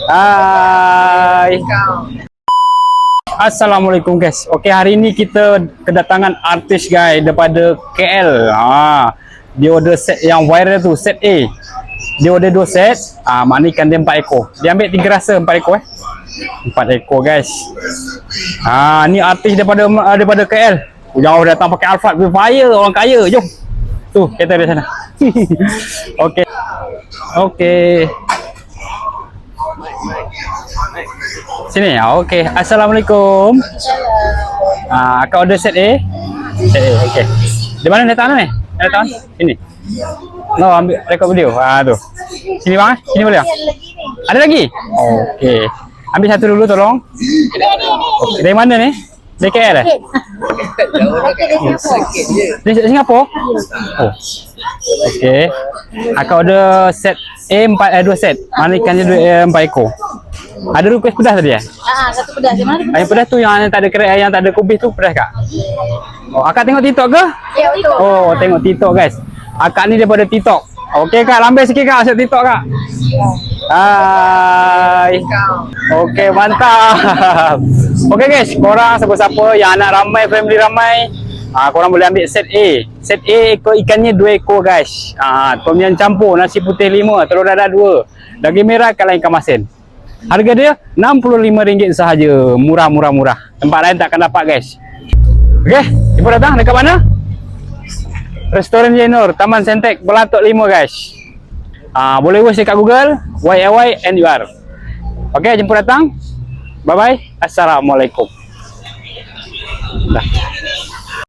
Hai. Assalamualaikum guys. Okey, hari ni kita kedatangan artis guys daripada KL. Dia order set yang viral tu, set A. Dia order 2 set. Maknanya ikan dia 4 ekor. Dia ambil 3 rasa 4 ekor 4 ekor guys. Ni artis daripada KL. Jauh datang pakai Alphard Fire, orang kaya. Jom. Tu, kereta dia sana. Okey. Okey. Sini. Okey. Assalamualaikum. Akak order set A. Set A. Okey. Di mana datang ni? Datang sini. No, ambil rekod video. Tu. Sini bang. Sini boleh tak? Ada lagi? Okey. Ambil satu dulu tolong. Okay. Dari mana ni? Dari KL eh? Dari Singapura? Oh. Okey. Akak order set A 2 set. Mana ikannya 4 ekor. Ada request pedas tadi eh? Satu pedas. Di mana pedas? Yang pedas tu yang tak ada kerak, yang tak ada kubis tu pedas kak? Akak tengok TikTok ke? Ya, betul. Tengok TikTok guys. Akak ni daripada TikTok. Okey kak, lambai sikit kak masuk TikTok kak. Hai. Okey, mantap. Okey guys, korang siapa-siapa yang anak ramai, family ramai, korang boleh ambil set A. Set A ikannya 2 ekor guys. Tom yum campur, nasi putih 5, telur dadah 2, daging merah kalau ikan masin. Harga dia RM65 sahaja. Murah. Tempat lain takkan dapat guys. Okey, ibu datang dekat mana? Restoran Jenur, Taman Sentek, Belatok 5 guys. Boleh search dekat Google YAYNUR. Okey, jemput datang. Bye bye. Assalamualaikum. Dah.